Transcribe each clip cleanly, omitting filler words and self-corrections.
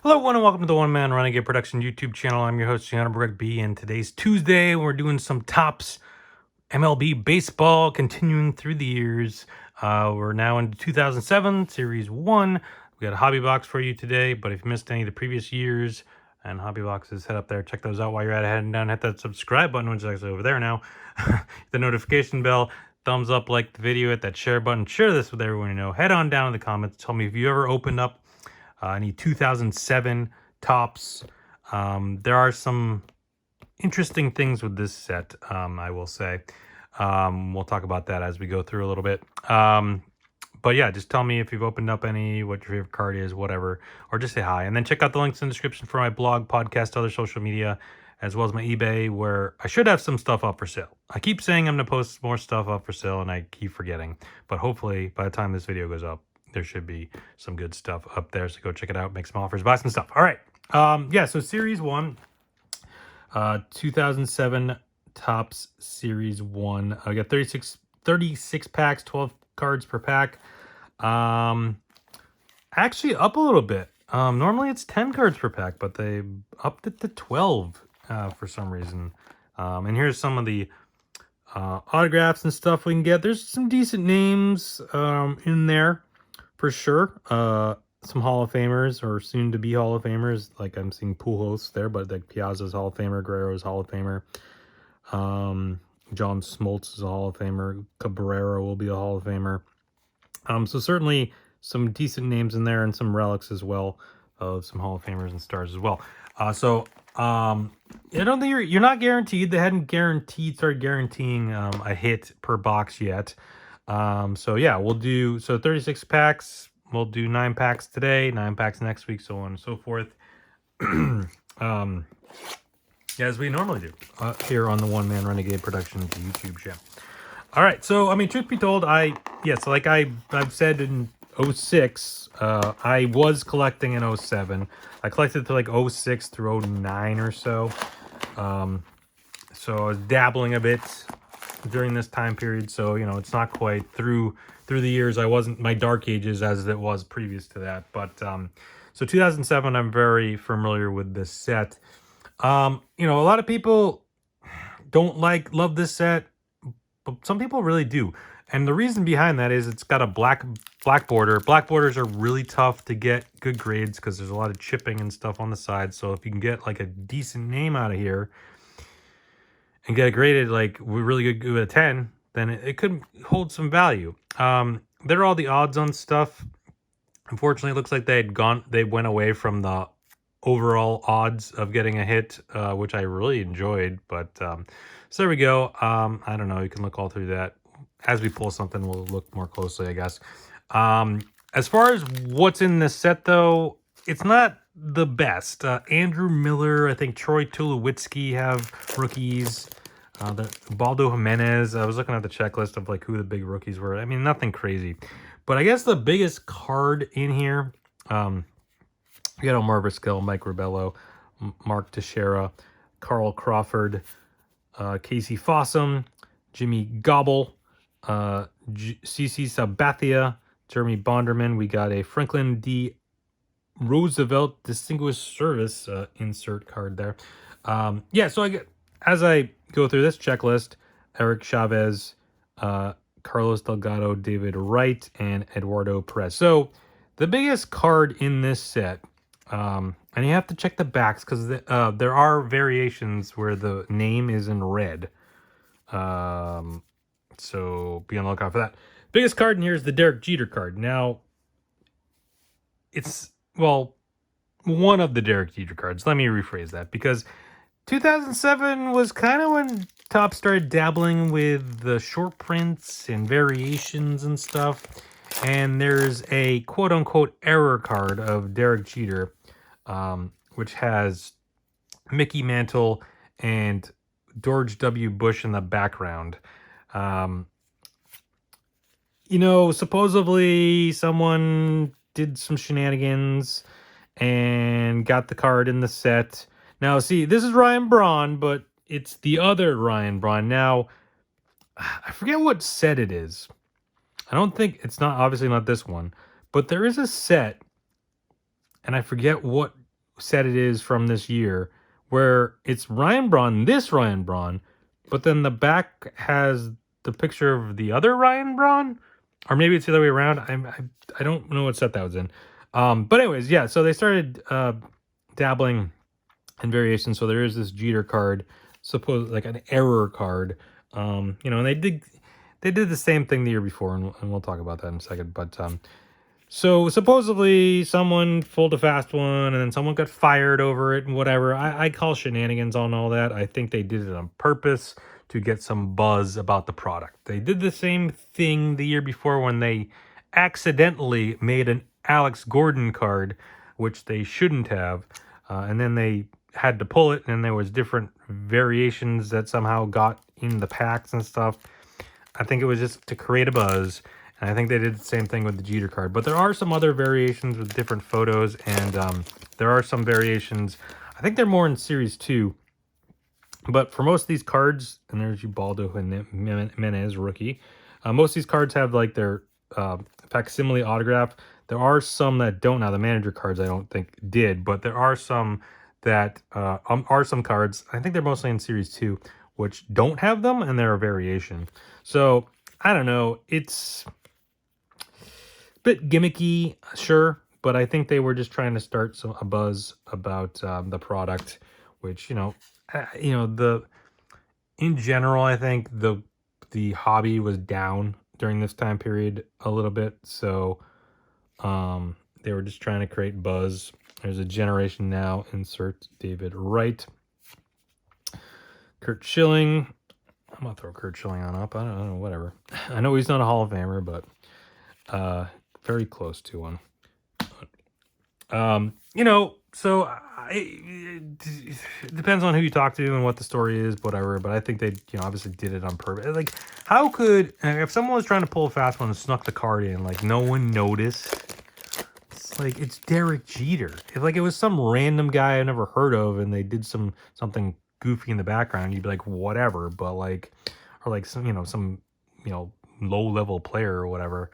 Hello, everyone, and welcome to the One Man Renegade Production YouTube channel. I'm your host, Gianna Brett B, and today's Tuesday. We're doing some Topps MLB Baseball, continuing through the years. We're now into 2007, Series 1. We got a hobby box for you today, but if you missed any of the previous years and hobby boxes, head up there, check those out while you're at it. Heading down, hit that subscribe button, which is actually over there now. The notification bell, thumbs up, like the video, hit that share button, share this with everyone you know. Head on down in the comments, tell me if you ever opened up any 2007 Topps. There are some interesting things with this set, I will say. We'll talk about that as we go through a little bit. But yeah, just tell me if you've opened up any, what your favorite card is, whatever, or just say hi. And then check out the links in the description for my blog, podcast, other social media, as well as my eBay, where I should have some stuff up for sale. I keep saying I'm going to post more stuff up for sale, and I keep forgetting. But hopefully, by the time this video goes up, there should be some good stuff up there. So go check it out, make some offers, buy some stuff. All right. Yeah, so Series 1, 2007 Topps Series 1. I got 36 packs, 12 cards per pack. Actually up a little bit. Normally it's 10 cards per pack, but they upped it to 12 for some reason. And here's some of the autographs and stuff we can get. There's some decent names in there for sure. Some Hall of Famers or soon to be Hall of Famers. Like I'm seeing Pujols there, but like Piazza's Hall of Famer, Guerrero's Hall of Famer. John Smoltz is a Hall of Famer. Cabrera will be a Hall of Famer. So certainly some decent names in there and some relics as well of some Hall of Famers and stars as well. I don't think you're not guaranteed. They hadn't started guaranteeing a hit per box yet. So yeah, we'll do 36 packs. We'll do 9 packs today, 9 packs next week, so on and so forth. As we normally do here on the One Man Renegade Productions YouTube channel. All right, so I mean, truth be told, I've said in 06, I was collecting in 07. I collected to like 06 through 09 or so. So I was dabbling a bit during this time period, so you know it's not quite through the years. I wasn't my dark ages as it was previous to that, but so 2007 I'm very familiar with this set. You know, a lot of people don't love this set, but some people really do, and the reason behind that is it's got a black border. Black borders are really tough to get good grades because there's a lot of chipping and stuff on the side. So if you can get like a decent name out of here and get it graded like really good with a 10, then it could hold some value. There are all the odds on stuff. Unfortunately, it looks like they went away from the overall odds of getting a hit, which I really enjoyed. But so there we go. I don't know. You can look all through that. As we pull something, we'll look more closely, I guess. As far as what's in this set, though, it's not the best. Andrew Miller, I think Troy Tulowitzki have rookies. The Baldo Jimenez. I was looking at the checklist of like who the big rookies were. I mean, nothing crazy, but I guess the biggest card in here, we got Omar Vizquel, Mike Rubello, Mark Teixeira, Carl Crawford, Casey Fossum, Jimmy Gobble, CC Sabathia, Jeremy Bonderman. We got a Franklin D. Roosevelt Distinguished Service insert card there. Yeah, so as I go through this checklist, Eric Chavez, Carlos Delgado, David Wright, and Eduardo Perez. So the biggest card in this set, and you have to check the backs because there are variations where the name is in red. So be on the lookout for that. Biggest card in here is the Derek Jeter card. Now, it's, well, one of the Derek Jeter cards. Let me rephrase that, because 2007 was kind of when Topps started dabbling with the short prints and variations and stuff. And there's a quote-unquote error card of Derek Jeter, which has Mickey Mantle and George W. Bush in the background. You know, supposedly someone did some shenanigans and got the card in the set. Now, see, this is Ryan Braun, but it's the other Ryan Braun. Now, I forget what set it is. I don't think it's not, obviously not this one, but there is a set, and I forget what set it is from this year, where it's Ryan Braun, this Ryan Braun, but then the back has the picture of the other Ryan Braun, or maybe it's the other way around. I don't know what set that was in. But anyways, yeah. So they started dabbling in variations. So there is this Jeter card, suppose like an error card. You know, and they did the same thing the year before, and we'll talk about that in a second. But so supposedly someone pulled a fast one, and then someone got fired over it, and whatever. I call shenanigans on all that. I think they did it on purpose to get some buzz about the product. They did the same thing the year before when they accidentally made an Alex Gordon card, which they shouldn't have, and then they had to pull it, and there was different variations that somehow got in the packs and stuff. I think it was just to create a buzz. And I think they did the same thing with the Jeter card. But there are some other variations with different photos. And there are some variations. I think they're more in Series 2. But for most of these cards, and there's Ubaldo Jimenez, rookie. Most of these cards have like their facsimile autograph. There are some that don't. Now, the manager cards I don't think did. But there are some that are some cards. I think they're mostly in Series 2, which don't have them. And they're a variation. So, I don't know. It's bit gimmicky, sure, but I think they were just trying to start a buzz about the product, which in general, I think the hobby was down during this time period a little bit, so they were just trying to create buzz. There's a generation now. Insert David Wright, Kurt Schilling. I'm gonna throw Kurt Schilling on up. I don't know, whatever. I know he's not a Hall of Famer, but very close to one. So it depends on who you talk to and what the story is, whatever. But I think they, obviously did it on purpose. Like, how could, if someone was trying to pull a fast one and snuck the card in, like, no one noticed? It's like, it's Derek Jeter. If, like, it was some random guy I never heard of and they did something goofy in the background, you'd be like, whatever. But, like, or like some low-level player or whatever,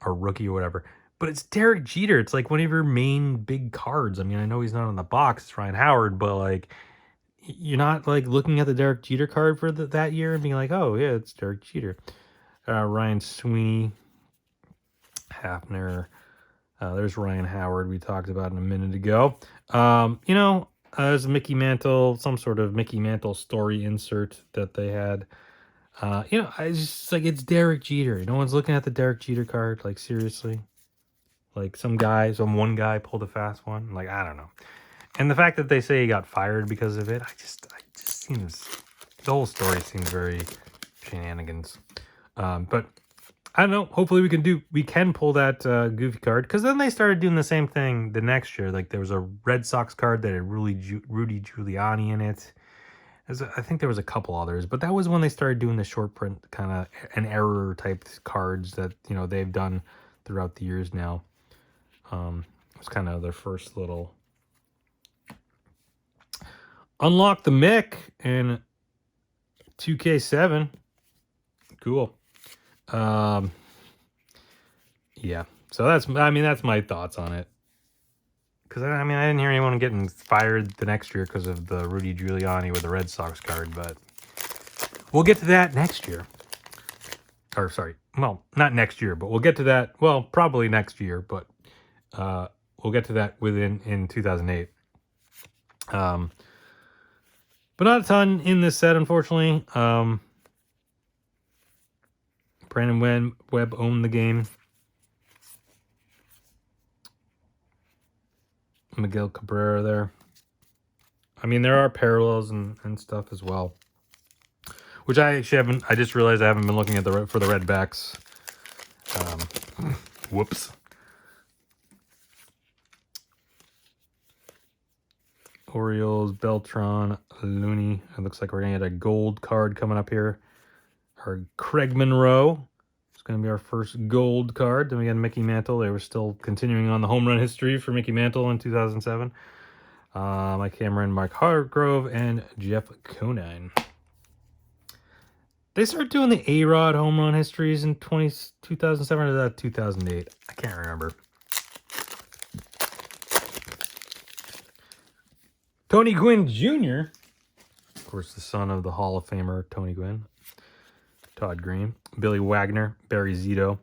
or rookie or whatever. But it's Derek Jeter. It's like one of your main big cards. I mean, I know he's not on the box. It's Ryan Howard, but like, you're not like looking at the Derek Jeter card for that year and being like, oh yeah, it's Derek Jeter. Ryan Sweeney, Hafner. There's Ryan Howard we talked about a minute ago. There's a Mickey Mantle, some sort of Mickey Mantle story insert that they had. I just like, it's Derek Jeter. No one's looking at the Derek Jeter card. Like, seriously. Like, some one guy pulled a fast one. Like, I don't know. And the fact that they say he got fired because of it, I just seems, the whole story seems very shenanigans. But I don't know. Hopefully we can pull that goofy card. Because then they started doing the same thing the next year. Like, there was a Red Sox card that had Rudy Giuliani in it. I think there was a couple others. But that was when they started doing the short print kind of an error type cards that, they've done throughout the years now. It was kind of their first little unlock the Mick in 2K7. Cool. Yeah. So that's my thoughts on it. Because I didn't hear anyone getting fired the next year because of the Rudy Giuliani with the Red Sox card, but we'll get to that next year. Or sorry, well, not next year, but we'll get to that. Well, probably next year, but we'll get to that in 2008. But not a ton in this set, unfortunately. Brandon Webb owned the game. Miguel Cabrera there. I mean, there are parallels and stuff as well. Which I actually haven't. I just realized I haven't been looking at for the Redbacks. Whoops. Orioles, Beltran, Looney. It looks like we're gonna get a gold card coming up here. Our Craig Monroe. It's gonna be our first gold card. Then we got Mickey Mantle. They were still continuing on the home run history for Mickey Mantle in 2007. Mike Cameron, Mark Hargrove, and Jeff Conine. They started doing the A-Rod home run histories in 2007 or 2008. I can't remember. Tony Gwynn Jr., of course, the son of the Hall of Famer Tony Gwynn. Todd Green, Billy Wagner, Barry Zito,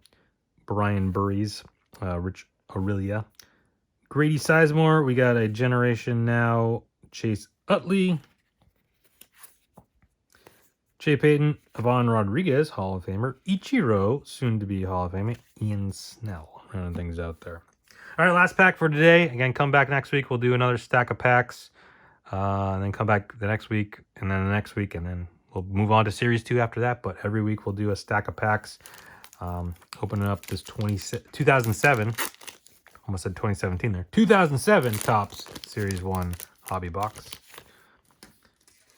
Brian Burries, Rich Aurelia, Grady Sizemore. We got a Generation Now, Chase Utley, Jay Payton, Ivan Rodriguez, Hall of Famer, Ichiro, soon to be Hall of Famer, Ian Snell. Running things out there. All right, last pack for today. Again, come back next week. We'll do another stack of packs. And then come back the next week, and then the next week, and then we'll move on to Series 2 after that. But every week we'll do a stack of packs. Opening up this 2007, almost said 2017 there, 2007 Topps Series 1 Hobby Box.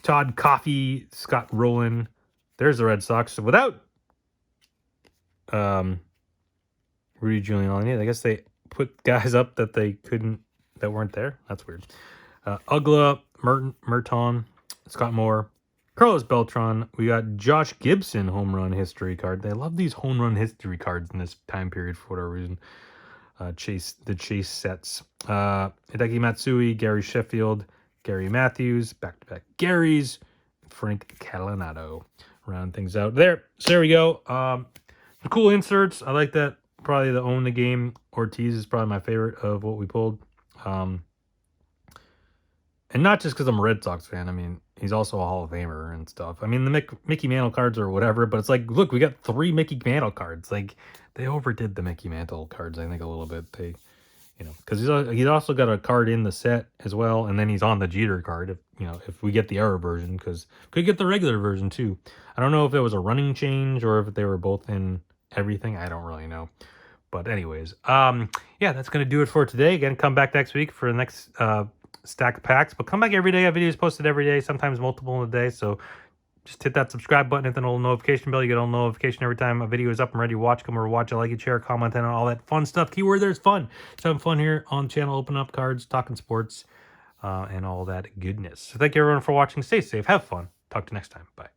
Todd Coffey, Scott Rowland. There's the Red Sox. So without Rudy Giuliani, I guess they put guys up that they couldn't, that weren't there. That's weird. Ugla, Merton, Scott Moore, Carlos Beltran. We got Josh Gibson home run history card. They love these home run history cards in this time period for whatever reason. The Chase sets. Hideki Matsui, Gary Sheffield, Gary Matthews, back-to-back Garys, Frank Catalanato. Round things out there. So there we go. The cool inserts. I like that. Probably the Own the Game Ortiz is probably my favorite of what we pulled. And not just because I'm a Red Sox fan. I mean, he's also a Hall of Famer and stuff. I mean, the Mickey Mantle cards or whatever, but it's like, look, we got 3 Mickey Mantle cards. Like, they overdid the Mickey Mantle cards, I think, a little bit. They, you know, because he's also got a card in the set as well, and then he's on the Jeter card, if, you know, if we get the error version, because could get the regular version too. I don't know if it was a running change or if they were both in everything. I don't really know. But anyways, yeah, that's going to do it for today. Again, come back next week for the next stack of packs. But come back every day. I have videos posted every day, sometimes multiple in a day. So just hit that subscribe button, hit the little notification bell. You get a notification every time a video is up and ready to watch. Come over, watch it, like it, share, comment, and all that fun stuff. Keyword there's fun. Just having fun here on the channel, open up cards, talking sports, and all that goodness. So thank you everyone for watching. Stay safe, have fun. Talk to you next time. Bye.